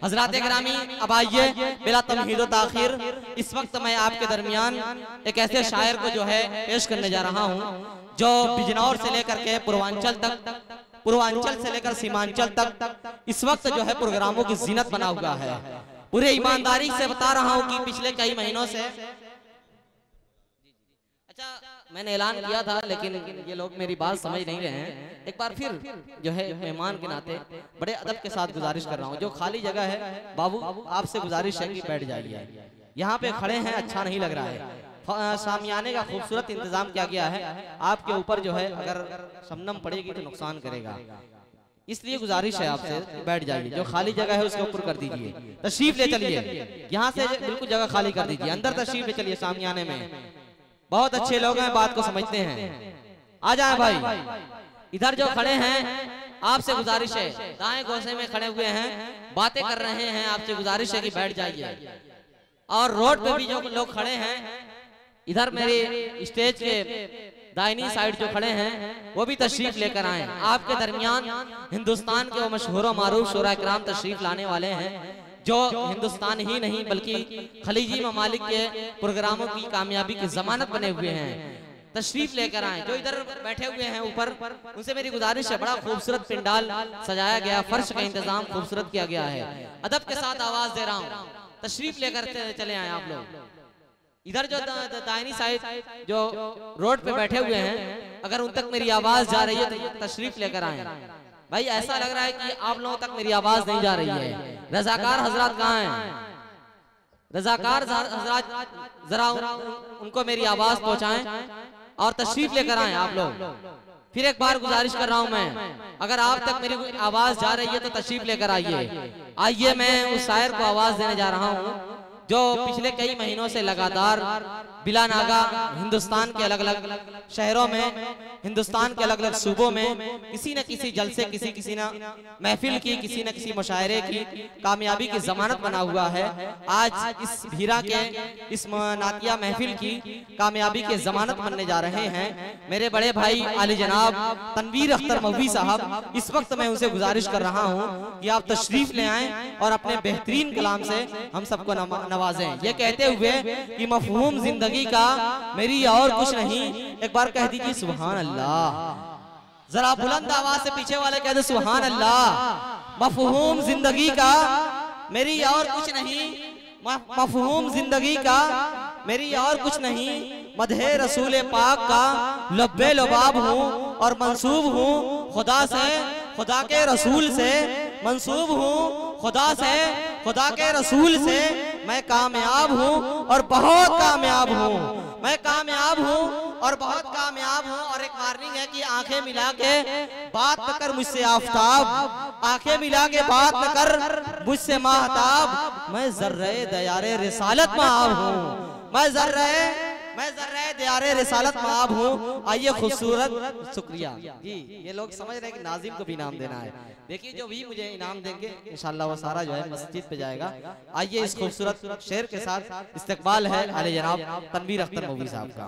हजरात गिरामी, अब आइए बिला तमहीद व ताखिर, इस वक्त मैं आपके दरमियान एक ऐसे शायर को जो है पेश करने जा रहा हूँ जो बिजनौर से लेकर के पूर्वांचल तक, पूर्वांचल से लेकर सीमांचल तक इस वक्त जो है प्रोग्रामों की जीनत बना हुआ है। पूरे ईमानदारी से बता रहा हूँ कि पिछले कई महीनों से, अच्छा मैंने ऐलान किया था लेकिन ये लोग मेरी बात समझ नहीं रहे हैं। एक बार फिर जो है मेहमान के नाते बड़े अदब के साथ गुजारिश कर रहा हूँ, जो खाली जगह है बाबू आपसे गुजारिश है कि बैठ जाइए। यहाँ पे खड़े हैं अच्छा नहीं लग रहा है। सामियाने का खूबसूरत इंतजाम किया गया है, आपके ऊपर जो है अगर शबनम पड़ेगी तो नुकसान करेगा, इसलिए गुजारिश है आपसे बैठ जाइए। जो खाली जगह है उसके ऊपर कर दीजिए, तशरीफ ले चलिए, यहाँ से बिल्कुल जगह खाली कर दीजिए, अंदर तशरीफ ले चलिए। सामियाने में बहुत अच्छे लोग हैं, बात को समझते हैं, आ जाए भाई। इधर जो खड़े हैं आपसे गुजारिश है, दाएं गोसे में खड़े हुए हैं बातें कर रहे हैं, आपसे गुजारिश है कि बैठ जाइए। और रोड पे भी जो लोग खड़े हैं, इधर मेरे स्टेज के दाहिनी साइड जो खड़े हैं वो भी तशरीफ लेकर आए। आपके दरमियान हिंदुस्तान के वो मशहूर मारूफ शोरा किराम तशरीफ लाने वाले हैं जो हिंदुस्तान ही नहीं बल्कि खलीजी ममालिक के प्रोग्रामों की कामयाबी की जमानत बने हुए हैं। तशरीफ लेकर आए। जो इधर बैठे हुए हैं ऊपर, उनसे मेरी गुजारिश है, बड़ा खूबसूरत पिंडाल सजाया गया, फर्श का इंतजाम खूबसूरत किया गया है। अदब के साथ आवाज दे रहा हूँ, तशरीफ लेकर चले आए आप लोग। इधर जो दाहिनी साइड जो रोड पे बैठे हुए हैं, अगर उन तक मेरी आवाज जा रही है तो तशरीफ लेकर आए। भाई ऐसा लग रहा है कि आप लोगों तक मेरी आवाज नहीं जा रही है। रजाकार हजरात कहाँ हैं? रजाकार हजरात जरा उनको मेरी आवाज पहुंचाएं और तशरीफ लेकर आए आप लोग। फिर एक बार गुजारिश कर रहा हूं मैं, अगर आप तक मेरी आवाज जा रही है तो तशरीफ लेकर आइए। आइए मैं उस शायर को आवाज देने जा रहा हूं जो पिछले कई महीनों से लगातार बिला नागा हिंदुस्तान के अलग अलग शहरों में, हिंदुस्तान के अलग अलग सूबों में किसी न किसी जलसे, किसी न महफिल की, किसी न किसी मुशायरे की कामयाबी की जमानत बना हुआ है। आज इस भीरा के इस नातिया महफिल की कामयाबी की जमानत बनने जा रहे हैं मेरे बड़े भाई आली जनाब तनवीर अख्तर मौलवी साहब। इस वक्त मैं उनसे गुजारिश कर रहा हूँ कि आप तशरीफ ले आएं और अपने बेहतरीन कलाम से हम सबको नवाजें। ये कहते हुए कि मफहूम जिंदगी का मेरी और कुछ नहीं, एक बार कह दीजिए सुभान अल्लाह। जरा बुलंद आवाज से पीछे वाले कह दे सुभान अल्लाह। मफहूम जिंदगी का मेरी और कुछ नहीं, मफहूम जिंदगी का मेरी और कुछ नहीं, मदहे रसूल पाक का लब्बे लबाब हूँ और मंसूब हूँ खुदा से, खुदा के रसूल से मंसूब हूँ खुदा से, खुदा के रसूल से मैं कामयाब हूँ और बहुत कामयाब हूँ। मैं कामयाब हूँ और बहुत कामयाब हूँ। और एक वार्निंग है कि आंखें मिला के बात न कर मुझसे आफताब, आंखें मिला के बात न कर मुझसे महताब। मैं जर्रे दयारे रिसालत में आब हूँ, मैं जर्रे दयारे रिसालत में आब हूँ। आइए खूबसूरत, शुक्रिया जी। ये लोग समझ रहे हैं कि नाजिम को भी इनाम देना है। देखिए जो भी मुझे इनाम देंगे इंशाल्लाह वो सारा जो है मस्जिद पे जाएगा। आइए इस खूबसूरत शेर के साथ इस्तकबाल है आले जनाब तनवीर अख्तर मौलवी साहब का।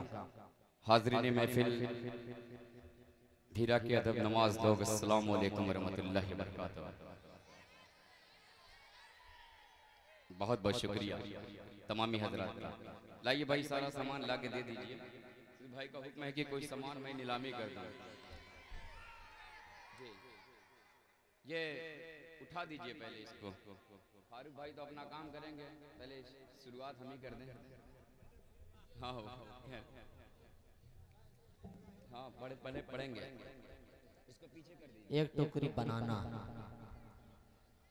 हाज़रीन महफिल, भीरा के अदब नमाज लोग, अस्सलाम वालेकुम रहमतुल्लाहि व बरकातहू। बहुत बहुत शुक्रिया तमामी हजरात का। लाइए भाई सारा सामान ला के दे दीजिए। भाई का हुक्म है कि कोई सामान मैं नीलामी कर दूं। ये उठा दीजिए पहले इसको। फारूक भाई तो अपना काम करेंगे, पहले शुरुआत हम ही कर दें। हाँ हाँ पढ़े पढ़ेंगे। इसको पीछे कर दीजिए। एक टोकरी बनाना,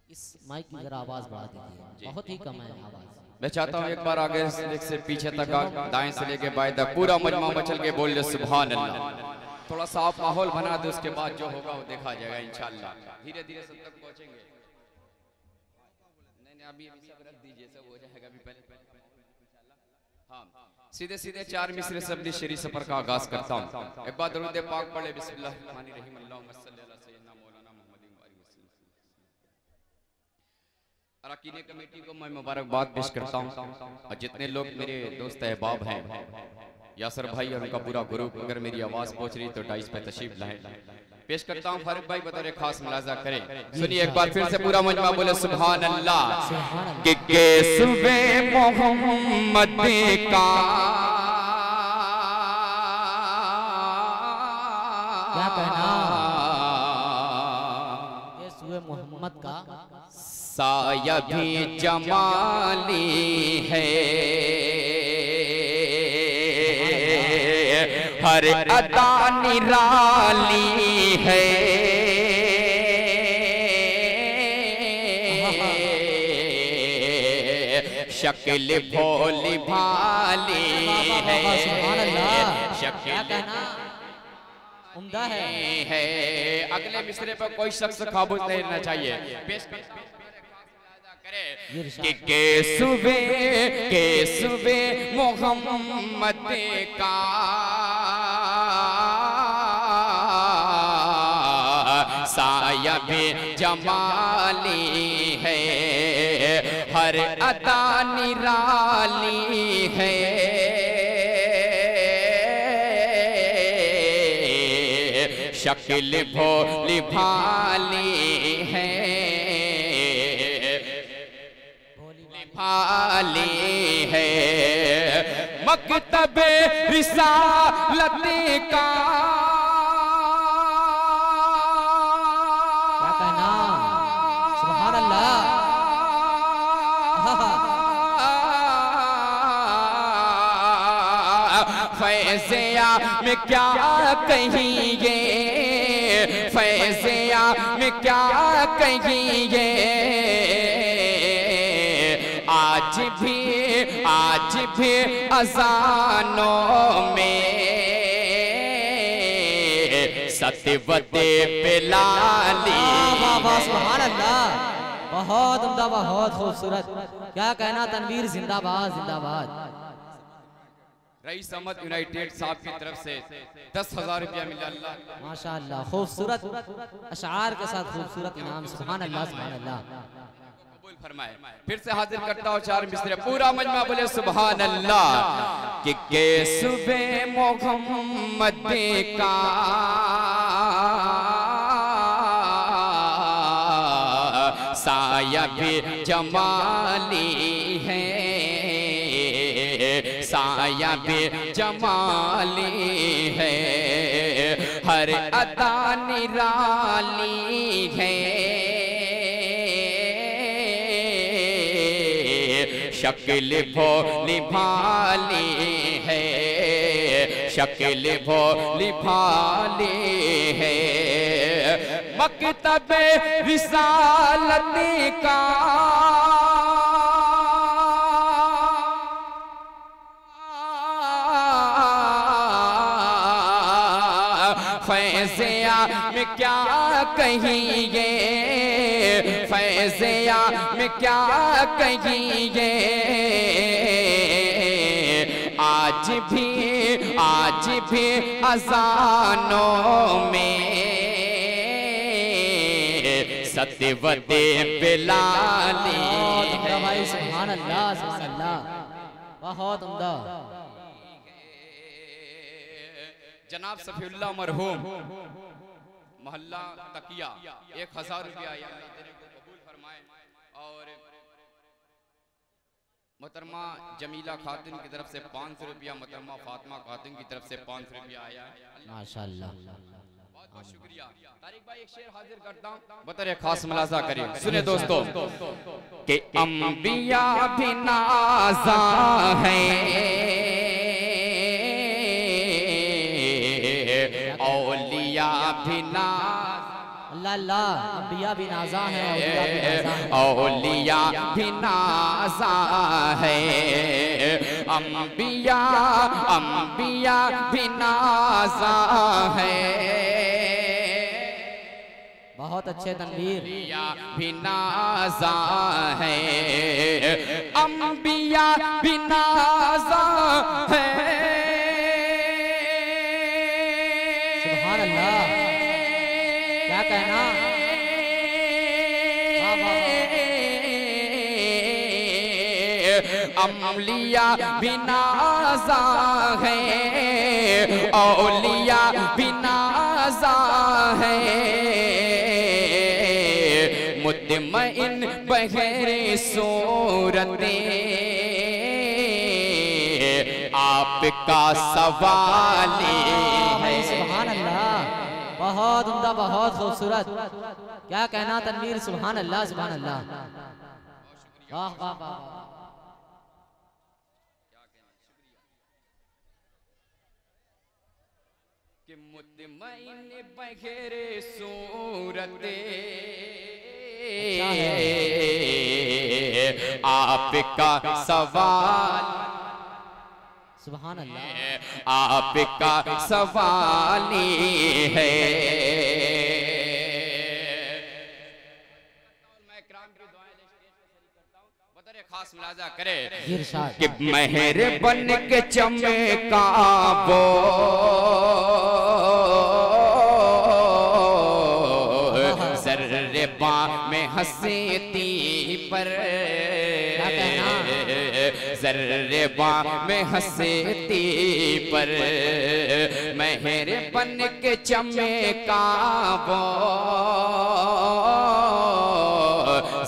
इस माइक की जरा आवाज बढ़ा दीजिए, बहुत ही कम है आवाज। मैं चाहता हूँ एक बार आगे से पीछे तक, दाएं से लेके बाएं तक पूरा मजमा मचल के बोल दे सुभान अल्लाह। थोड़ा सा आप माहौल बना दे, उसके बाद जो होगा वो देखा जाएगा इंशाल्लाह। धीरे धीरे सब तक पहुंचेंगे। नहीं अभी सब रख दीजिए, सब हो जाएगा अभी पहले इंशाल्लाह। हाँ सीधे सीधे 4 मिसरे से अपनी शरीर सफर का आगाज करता हूँ। एक बार दरूद पाक पढ़े, बिस्मिल्लाहिर्रहमानिर्रहीम, अल्लाहुम्मा सल्ली अला सय्यिदना मौलाना मुहम्मदिन व आलिहि वसल्लम। अरकान कमेटी को मैं मुबारकबाद पेश करता हूँ और जितने लोग मेरे दोस्त अहबाब हैं, यासर भाई और उनका पूरा ग्रुप, अगर मेरी आवाज़ पहुँच रही तो डाइस पे तशरीफ लाएं। पेश करता हूँ फारूक भाई बतौर खास मुलाजा करें। सुनिए एक बार फिर से पूरा मजमा बोले सुभान अल्लाह। कि सुबह मोहम्मद का क्या कहना, ये सुबह मोहम्मद का साया भी जमाली है, हर अदा निराली है, शक्ल भोली भाली है, शक्ल उम्दा है। अगले मिसरे पर कोई शख्स काबू नहीं रहना चाहिए। पेश के सुबह मोहम्मद का साया भी जमाली है, हर अदा निराली है, शक्ल भोली भाली है, भाली है, मकतबे रिसालत का क्या कहना, सुभान अल्लाह। फैज़िया में क्या कहिए, फैज़िया में क्या कहिए, आज भी अज़ानों में सतवते पिलाली। सुभान अल्लाह, बहुत उम्दा, बहुत खूबसूरत। क्या कहना, तनवीर जिंदाबाद जिंदाबाद। रईस अहमद यूनाइटेड साहब की तरफ से 10,000 रुपया मिला। अल्लाह माशाअल्लाह, खूबसूरत अशआर के साथ खूबसूरत इनाम। सुभान अल्लाह, सुभान अल्लाह। कबूल फरमाए। फिर से हाजिर करता हूँ 4 मिसरे, पूरा मजमा बोले सुभान अल्लाह। कि सुबह मोहम्मद का साया भी जमाली है, साया भी जमाली है, हर अदा निराली है, शक्ल भोली भाली है, शक्ल भोली भाली है, मकतबे रिसालत का फैज़िया में क्या कहिए, फैज़िया में क्या कहिए, आज भी अज़ानों में सतवते पिलाली है। भाई सुभान अल्लाह, सुभान अल्लाह, बहुत उम्दा। जनाब सफीउल्लाह मरहूम मोहल्ला तकिया 1000 रुपया कबूल फरमाए। और मोहतरमा जमीला खातून की तरफ से 500 रुपया, मोहतरमा फातिमा खातून की तरफ से 500 रुपया आया है। माशाअल्लाह, बहुत बहुत शुक्रिया। तारिक भाई एक शेर हाजिर करता हूं, बतौर खास मुलाजा करिए। सुने दोस्तों कि अंबिया भी नाज़ा हैं, औलिया भी अल्लाह अल्लाह, अंबिया भी नाज़ा हैं, औलिया भी नाज़ा है, अंबिया भी नाज़ा है, बहुत अच्छे तनवीर। भी नाज़ा है, अंबिया भी नाज़ा है, सुभान अल्लाह, क्या कहना, अम्लिया भी नाज़ा है, औलिया भी नाज़ा रज़ा है, मुतमइन बगैर सूरते आपका सवाल है। सुभान अल्लाह, बहुत उम्दा, बहुत खूबसूरत। क्या कहना तनवीर, सुभान अल्लाह, सुभान अल्लाह, वाह वाह वाह। कि मुतमइन बगैर सूरते आपका सवाल, सुभान अल्लाह, आपका सवाल है। मैं इकराम की दुआएं स्टेज पे शरीक करता हूं, बतौर खास मुलाजा करे कि मेहर बन के चमका वो ज़र्रे बा में हंसती पर, ज़र्रे बा में हंसती पर मेहर बन के चमका वो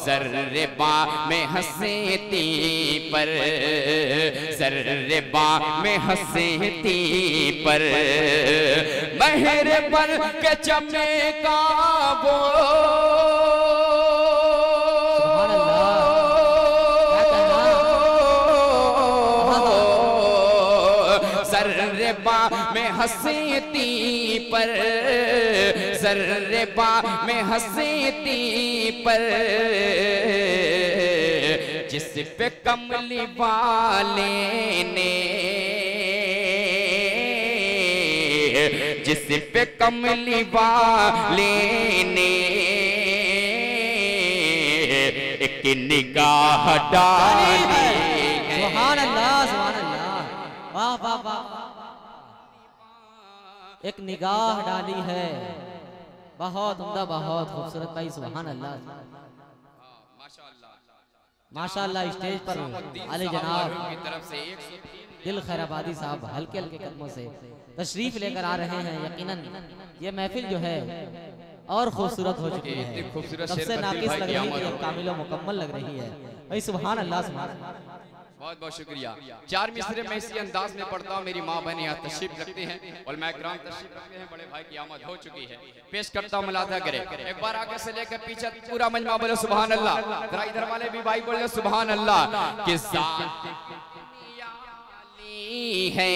ज़र्रे बा में हंसती पर, ज़र्रे बा में हंसती पर मेहर बन के चमका वो ज़र्रेबा में हंसती पर, ज़र्रेबा में हंसती पर जिस पे कमली वाले ने, जिस पे कमली वाले ने एक निगाह डाली। सुभान अल्लाह, सुभान अल्लाह, वाह वाह वाह। एक निगाह डाली है, बहुत उम्दा, बहुत खूबसूरत भाई, सुभान अल्लाह, माशाअल्लाह। स्टेज पर आले जनाब की तरफ से दिल खैराबादी साहब हल्के हल्के कदमों से तशरीफ लेकर आ रहे हैं। यकीनन ये महफिल जो है और खूबसूरत हो चुकी है, सबसे नाकिस लग रही है, कामिल मुकम्मल लग रही है भाई, सुभान अल्लाह, सुभान अल्लाह। बहुत बहुत शुक्रिया। चार मिसरे मैं इसी अंदाज में पढ़ता हूँ, मेरी माँ बहन यहाँ तशरीफ रखते हैं और मैं इकराम तशरीफ रखते हैं, बड़े भाई की आमद हो चुकी है। पेश करता हूँ, मुलाजा करें एक बार आगे से लेकर पीछे पूरा मजमा बोले सुभान अल्लाह। जरा इधर वाले भी भाई बोले सुभान अल्लाह। किस है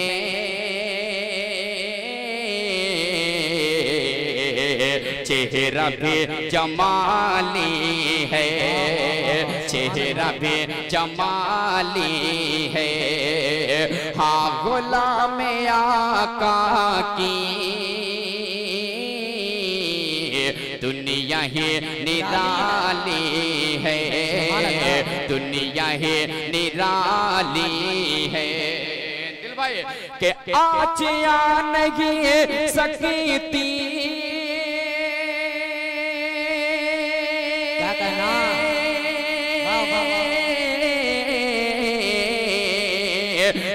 चेहरा भी जमाली है, चेहरा भी जमाली है। हाँ गुलाम आका की दुनिया ही निराली है, दुनिया ही निराली है। दिल भाई के आचिया नहीं सकती,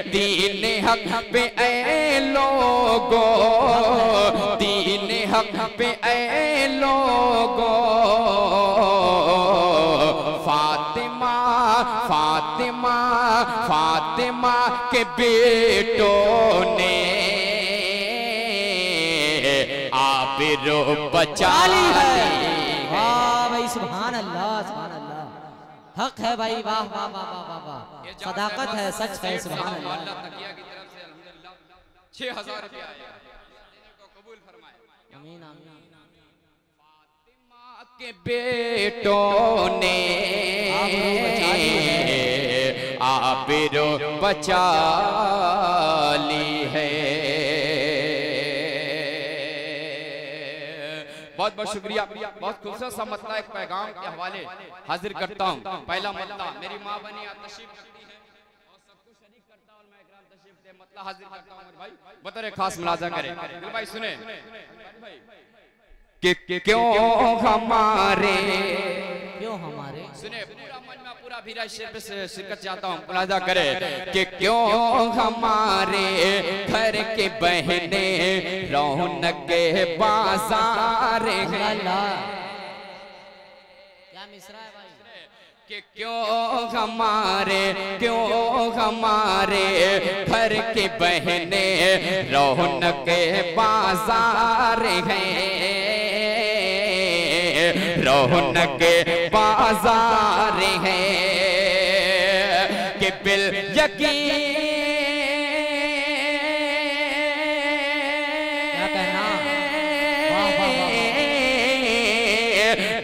दीन हक पे ऐ लोगो, दीन हक पे ऐ लोगो फातिमा, फातिमा, फातिमा के बेटों ने आबिरो बचा ली है। वाह भाई, सुभान अल्लाह, सुभान अल्लाह, हक है भाई, वाह वाह वाह वाह वाह वाह, सदाकत है, सच है, सुभान अल्लाह। तकिया की तरफ से अल्हम्दुलिल्लाह 6000 रुपया आया, को कबूल फरमाए, आमीन आमीन। फातिमा के बेटों ने आबिरो बचा ली है। बहुत बहुत शुक्रिया। बहुत खूबसूरत सा मतला एक पैगाम के हवाले हाजिर करता हूँ। पहला मतला मेरी माँ बनी तशरीफ रखती है और सबको शरीक करता हूँ, मैं इकराम तशरीफ दे मतला हाजिर करता हूँ भाई, बतौर खास मुलाजा करें। दिल भाई सुने कि क्यों हमारे, क्यों हमारे, सुने पूरा मजमा पूरा भी शेर पे शिरकत चाहता हूँ, मुलाजा करे कि क्यों हमारे घर के बहने रौनक के बाजार हैं। क्या मिसरा है भाई? कि क्यों हमारे घर के बहने रौनक के बाजार हैं, रौनक के बाजार हैं कि बिल यकीन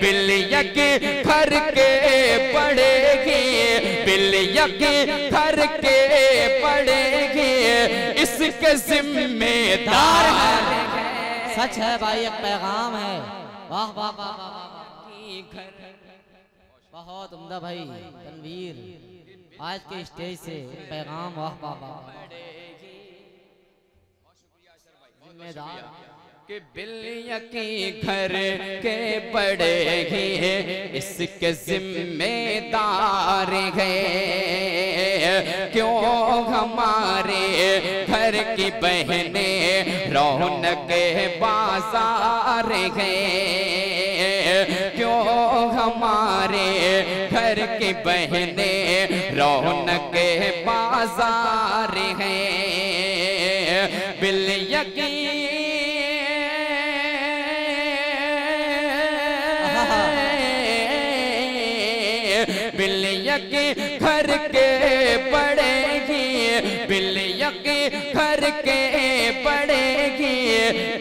बिल यकीन घर के पड़ेगी, बिल यकीन घर के पड़ेगी, इसके जिम्मेदार है। सच है भाई, एक पैगाम है। वाह वाह वाह वाह, बहुत उम्दा भाई तनवीर, आज के स्टेज से पैगाम। वाह वाह वाह, जिम्मेदार कि बिल यकी घर के पड़ेगी, इसके जिम्मेदार हैं। क्यों हमारे घर की बहने रौनक बाजार हैं, क्यों हमारे घर की बहने रौनक बाजार हैं। बिल यकीन बिल यकीन घर के पड़ेगी, बिल यकीन घर के पड़ेगी,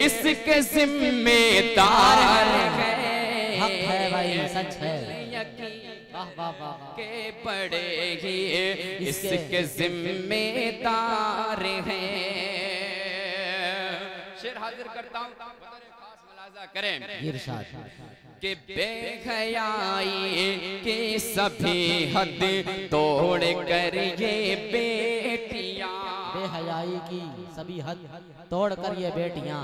इसके जिम्मेदार है। हक है भाई, सच है। वाह वाह वाह, के पड़ेगी, इसके जिम्मेदार हैं। शेर हाजिर करता हूँ, खास मुलाजा करें इरशाद कि बेहयाई की सभी हद तोड़ कर ये बेटियां, बेहयाई की सभी हद तोड़ कर ये बेटियां,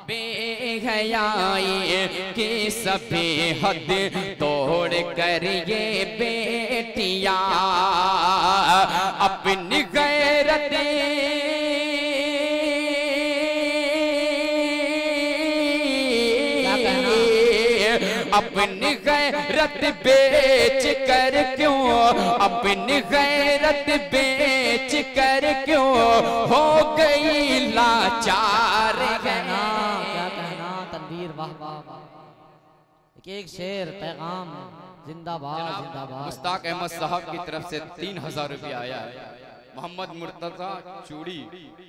बेहयाई की सभी हद तोड़ कर ये बेटियां अपनी गैरत अपनी गैरत बेच कर क्यों, अपनी गैरत बेच कर क्यों हो गई लाचार। क्या कहना तनवीर, वाह वाह वाह, एक शेर पैगाम, जिंदाबाद जिंदाबाद। मुश्ताक अहमद साहब की तरफ से 3000 रुपया आया है। मोहम्मद मुर्तजा चूड़ी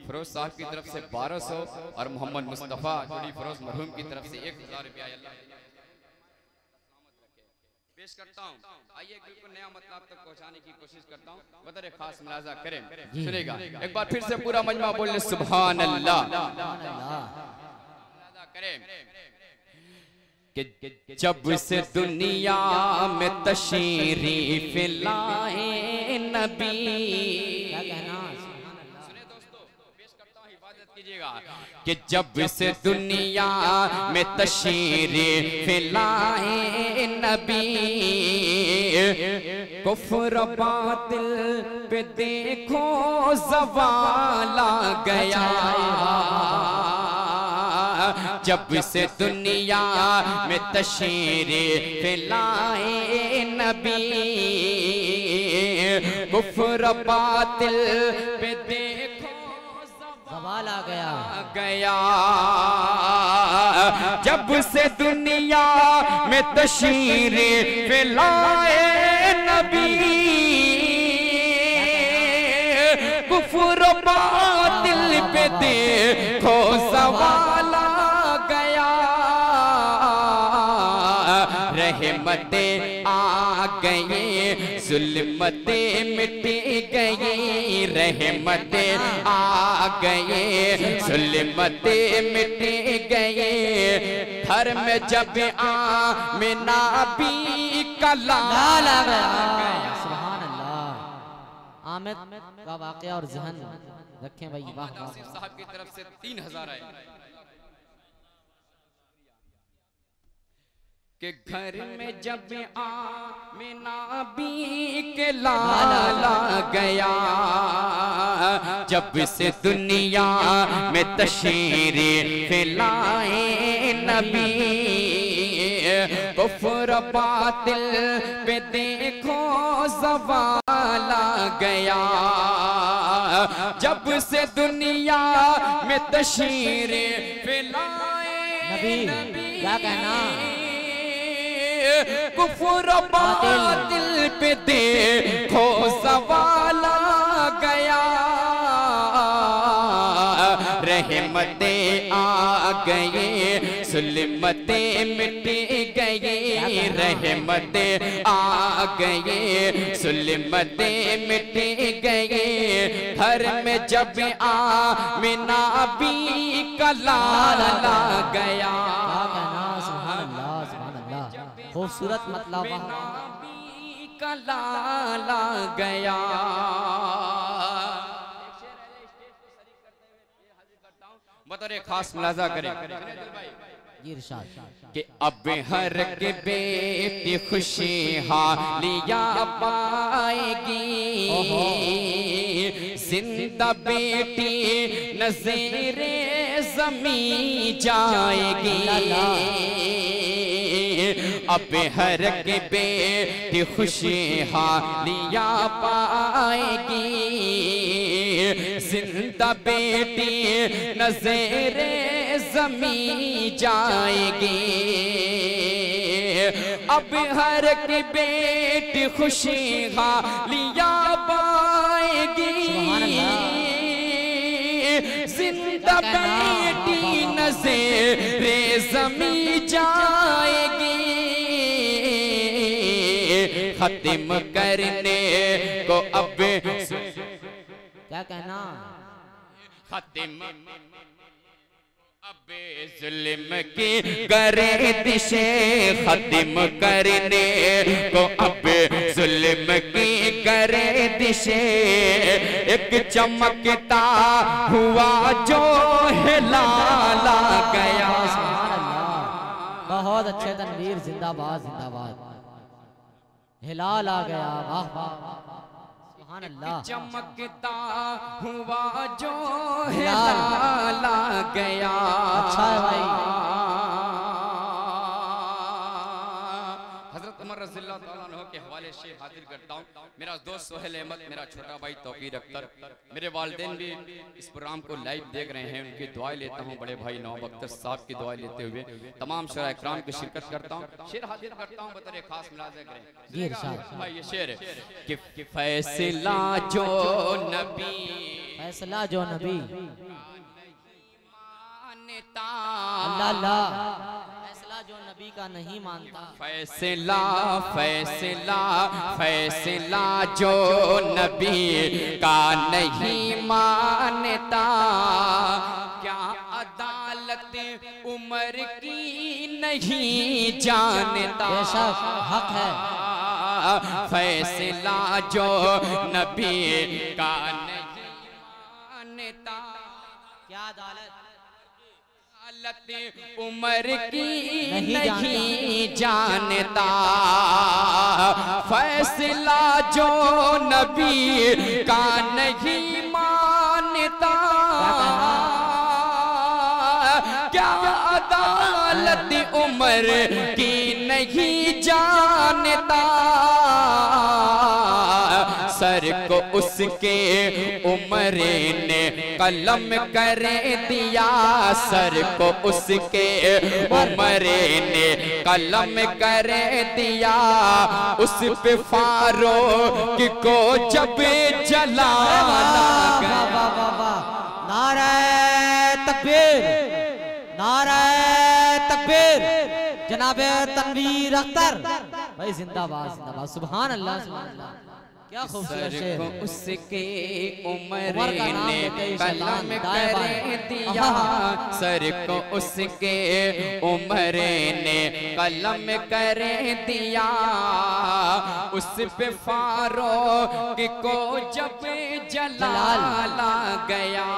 फिरोज साहब की तरफ से 1200 और मोहम्मद मुस्तफ़ा चूड़ी फिरोज मरहूम की तरफ से 1000 रुपया पेश करता हूँ। आइए बिल्कुल नया मतलब तक पहुँचाने की कोशिश करता हूँ, बदर खास मुलाजा करें। सुनेगा एक बार फिर से पूरा मजमा बोले सुभान अल्लाह। मुलाजा करें कि जब से दुनिया में तशरीफ लाए नबी, क्या कहना, सुने दोस्तों, पेश करता हूँ, हिफाजत कीजिएगा कि जब से दुनिया में तशरीफ लाए नबी, कुफ्र बातिल पे देखो ज़वाल आ गया। जब से दुनिया में तशरीफ लाए नबी, कुफ्र बातिल पे देखो ज़वाल आ गया। जब से दुनिया में तशरीफ लाए नबी, कुफ्र बातिल पे देखो ज़वाल आ गया। रहमतें आ गई, जुल्मतें मिट गई, रहमतें आ गई, जुल्मतें मिट गई। घर में जब आमिना भी कला गया। सुभान अल्लाह, आमिद का वाक़या और ज़हन रखें भाई। वाह वाह, साहब की तरफ से 3000 आए। कि घर में जब आमिना बी के लाला गया, जब से दुनिया में तशरीफ लाए नबी, कुफ्र बातिल पे देखो ज़वाल आ गया, जब से दुनिया में तशरीफ लाए नबी। क्या कहना, कुफ्र बातिल पे देखो ज़वाल आ गया, रहमते आ गए सुल्मते मिट गई, रहमते आ गए सुल्मते मिट गई, घर में जब आमिना बी का लाला गया। खूबसूरत मतलब का लाला गया। बतौर खास मुलाजा करें कि अब हर के बेटी खुशी हालिया पाएगी, जिंदा बेटी नज़ीरे ज़मीं जाएगी, अब हर के बेटी खुशी हालिया पाएगी, जिंदा बेटी नज़ीरे ज़मीं जाएगी, अब हर की बेटी खुशी हालिया पाएगी, जिंदा बेटी नज़ीरे ज़मीं जाएगी, खत्म करने को अब क्या कहना, खत्म अब जुल्म की गर्दिशे, खत्म करने को अब जुल्म की गर्दिशे, एक चमकता हुआ जो हिलाला गया। बहुत अच्छे तनवीर, जिंदाबाद जिंदाबाद, हिलाल आ गया, वाह वाह, चमकता हुआ जो हिलाल आ गया। अच्छा है भाई। हजरत उमर रज़ियल्लाहु ताला अन्हु के हवाले से हाजिर करता हूँ। मेरा दोस्त सोहेल अहमद, मेरा छोटा भाई तौकीर अख्तर, मेरे वालिदैन भी इस प्रोग्राम को लाइव देख रहे हैं, उनकी दुआएं लेता हूँ। बड़े भाई नवाब अख्तर साहब की दुआएं लेते हुए तमाम शोरा इकराम की शिरकत करता हूँ। शेर हाजिर करता हूँ, बतौर खास मुलाज़ा करें भाई। ये शेर कि फैसला जो नबी, फैसला जो नबी, अल्लाह अल्लाह, फैसला जो नबी का नहीं मानता, फैसला फैसला फैसला जो नबी का नहीं मानता, क्या अदालत उमर की नहीं जानता, बेशक हक है, फैसला जो नबी का नहीं मानता, क्या अदालत उमर की नहीं जानता, फैसला जो नबी का नहीं मानता, क्या अदालत उमर की नहीं जानता, सर को उसके उमर ने कलम कर दिया, सर को उसके उमर ने कलम कर दिया, उस पे फारूक को जब जलाना गया। नारे तकबीर, नारे तकबीर, जनाबे तनवीर अख्तर भाई, जिंदाबाद जिंदाबाद, सुभान अल्लाह सुभान अल्लाह, क्या खूबसूरत शेर। उसके उमर ने कलम कर दिया, सर को उसके उमर ने कलम कर दिया, उस पे फारूक को जब जलाला गया।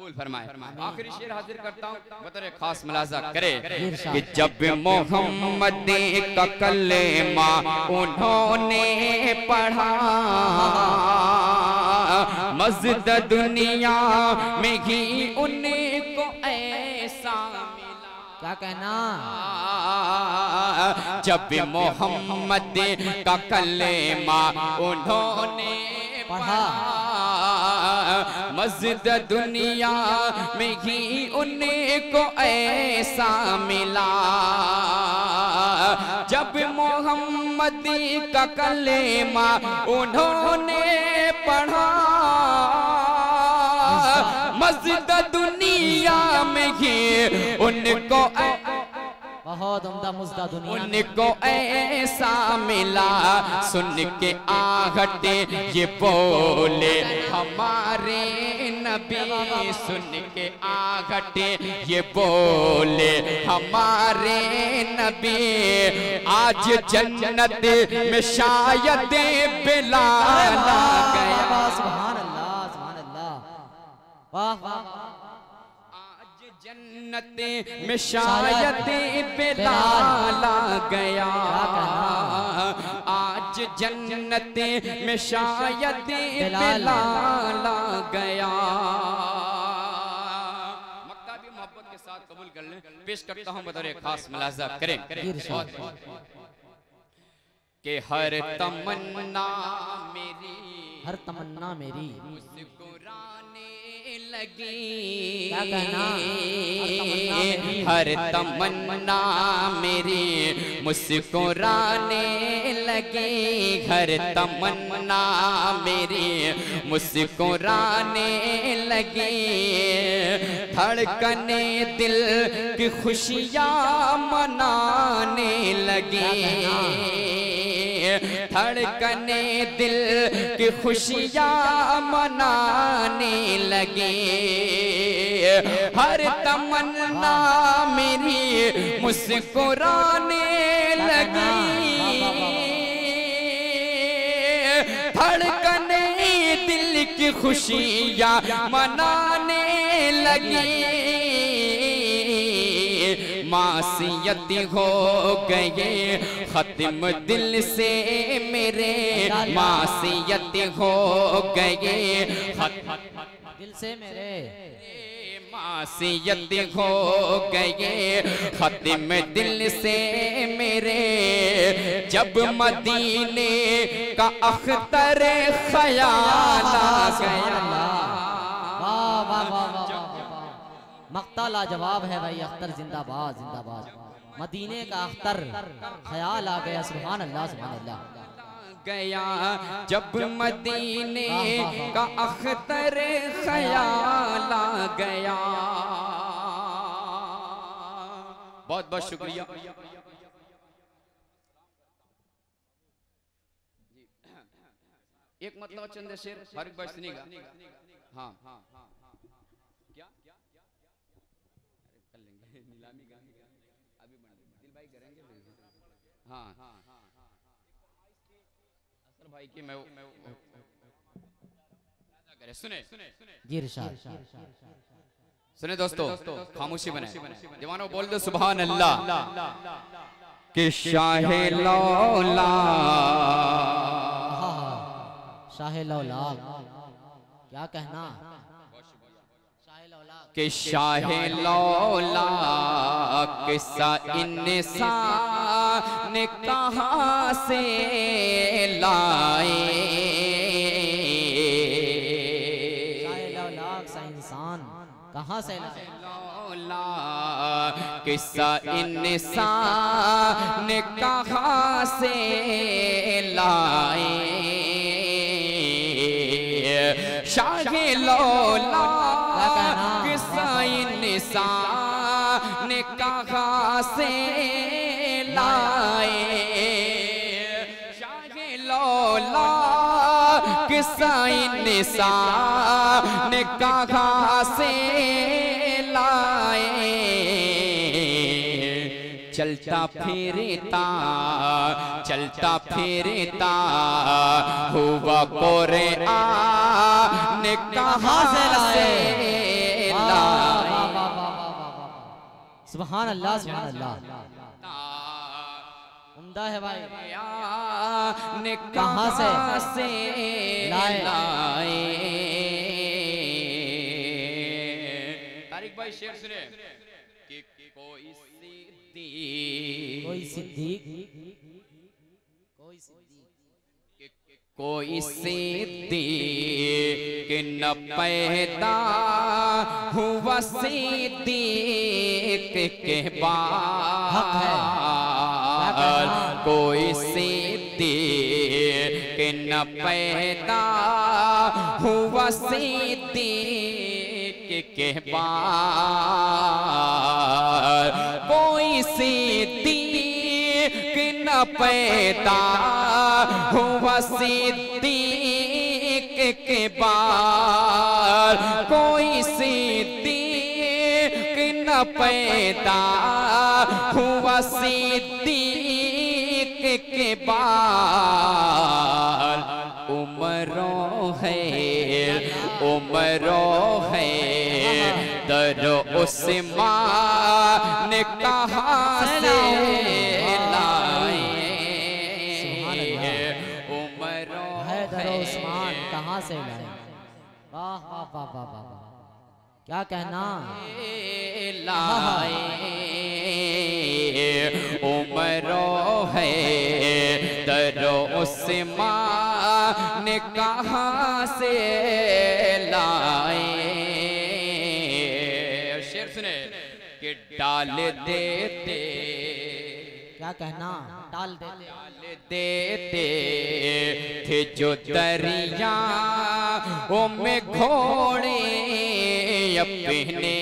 कबूल फरमाए। आखिरी शेर हाजिर करता हूँ, बतौर खास मुलाजा करे कि जब मोहम्मद का कलेमा उन्होंने पढ़ा, मज़द दुनिया में ही उनको ऐसा मिला। क्या कहना? जब मोहम्मद का कलेमा उन्होंने पढ़ा, मज़द दुनिया में ही उनको ऐसा मिला। जब मोहम्मद का कलेमा उन्होंने पढ़ा, मज़द दुनिया में ही उनको बहुत उम्दा मुज़्दा दुनिया उनको ऐसा मिला। सुन के आहटे ये बोले हमारे नबी, सुन के आहटे ये बोले हमारे नबी, आज जन्नत में शायद बिलाल आ गया। सुभान अल्लाह, सुभान अल्लाह, वाह वाह। जन्नत में शायद बिलाल आ गया, आज जन्नत में शायद बिलाल आ गया। मक्तबी मोहब्बत के साथ कबूल कर लें। पेश करता हूँ बतौर खास मुलाजा करें कि हर तमन्ना मेरी, हर तमन्ना मेरी मुस्कुराने लगी। क्या कहना? हर तमन्ना मेरी मुस्कुराने लगी, हर तमन्ना मेरी मुस्कुराने लगी। धड़कने दिल की खुशियाँ मनाने लगी, धड़कने दिल की खुशियाँ मनाने लगे। हर तमन्ना मेरी मुस्कुराने लगी, धड़कने दिल की खुशियाँ मनाने लगी। मासियत हो गए खत्म दिल से मेरे, मासियत हो गए दिल से मेरे, मासियत हो गए खत्म दिल से मेरे। जब मदीने का अख्तर ख्याल आ गया। वाह वाह वाह वाह, मक्ता लाजवाब है भाई। अख्तर जिंदाबाद जिंदाबाद। मदीने का अख्तर ख्याल आ गया। सुभान अल्लाह, सुभान अल्लाह गया। जब मदीने का अख्तर ख्याल आ गया। बहुत बहुत शुक्रिया। एक मतलब चंद शेर हर एक बार सुनिएगा। हाँ हाँ हाँ, क्या कर लेंगे नीलामी गाने अभी दिल भाई करेंगे। हाँ हाँ हाँ, असर भाई की मैं करे सुने जी इरशाद। सुने दोस्तों, खामोशी बने जवानों, बोल दो सुभान अल्लाह। कि शाहे लौला, शाहे लौला, क्या कहना? कि शाहे लौला किस्सा इंसान कहाँ से लाए। शाहे लौला सा इंसान कहाँ से लाए? लौला किस्सा इंसान कहाँ से लाए। शाहे लौला किस्सा इंसान कहाँ से लाए। शाहे लौला किस्सा इंसान कहाँ से लाए। चलता फिरता चलता फिरता हुआ कोरे ने कहाँ से लाए। सुभान अल्लाह सुभान अल्लाह, उम्दा है भाई। कहाँ से लाए? तारिक भाई शेर सुने कि कोई सिद्दीक कोई सिद्दीक न पैदा हुआ सिद्दीक के बाद, कोई सिद्दीक न पैदा हुआ सिद्दीक के बाद, कोई सिद्दीक न पैदा हुआ सिद्दीक के बाद, कोई सिद्दीक न पैदा हुआ सिद्दीक के बाद, उमरों है दरो उस्मान कहाँ से लाए, उमरों है दरो उस्मान कहाँ से लाए। वाह वाह वाह वाह वाह, क्या कहना। लाए उमरों है दरो उस्मान कहाँ से लाए। शेर सुने कि डाल देते, क्या कहना, डाल देते थे जो दरिया ओ में घोड़े अपने,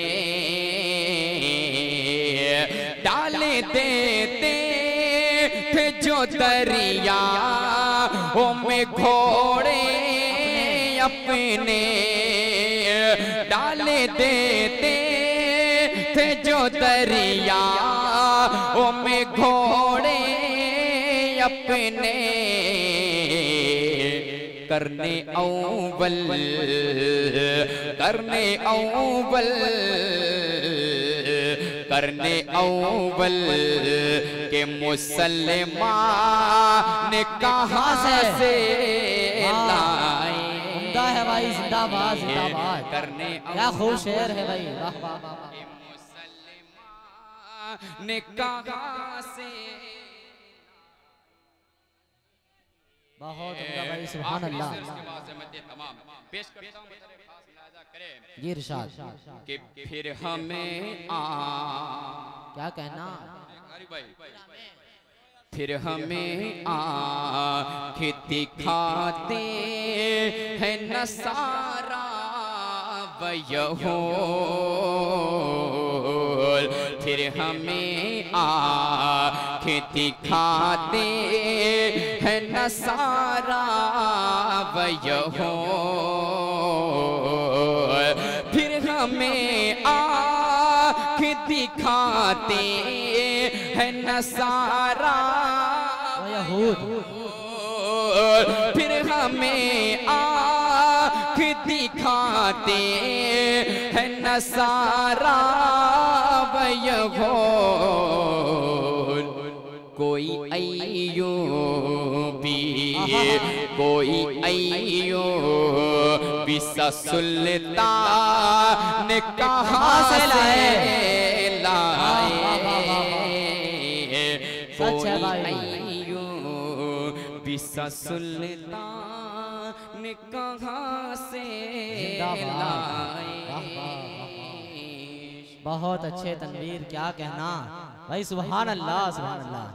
डाल देते थे जो दरिया ओ में घोड़े अपने, डाल देते थे जो दरिया ओ में घोड़े अपने, करने अव्वल के मुसलमान कहाँ से लाए। उम्दा है भाई, जिंदाबाद जिंदाबाद। करने क्या खूब शेर है भाई, वाह वाह वाह। मुसलमान कहाँ से, बहुत उम्दा भाई, सुभान अल्लाह। जी इरशाद कि फिर हमें क्या कहना, फिर हमें आँखें दिखाते हैं नसारा वयहूद, फिर हमें आँखें दिखाते हैं नसारा वयहूद, फिर हमें आँखें दिखाते हैं नसारा वयहूद, फिर हमें आँख दिखाते हैं नसारा वयहूद, कोई अय्यूबी सा सुल्तान कहाँ से लाए, कोई अय्यूबी सा सुल्तान कहाँ से लाए। बहुत अच्छे तनवीर, क्या कहना भाई, सुभान अल्लाह सुभान अल्लाह।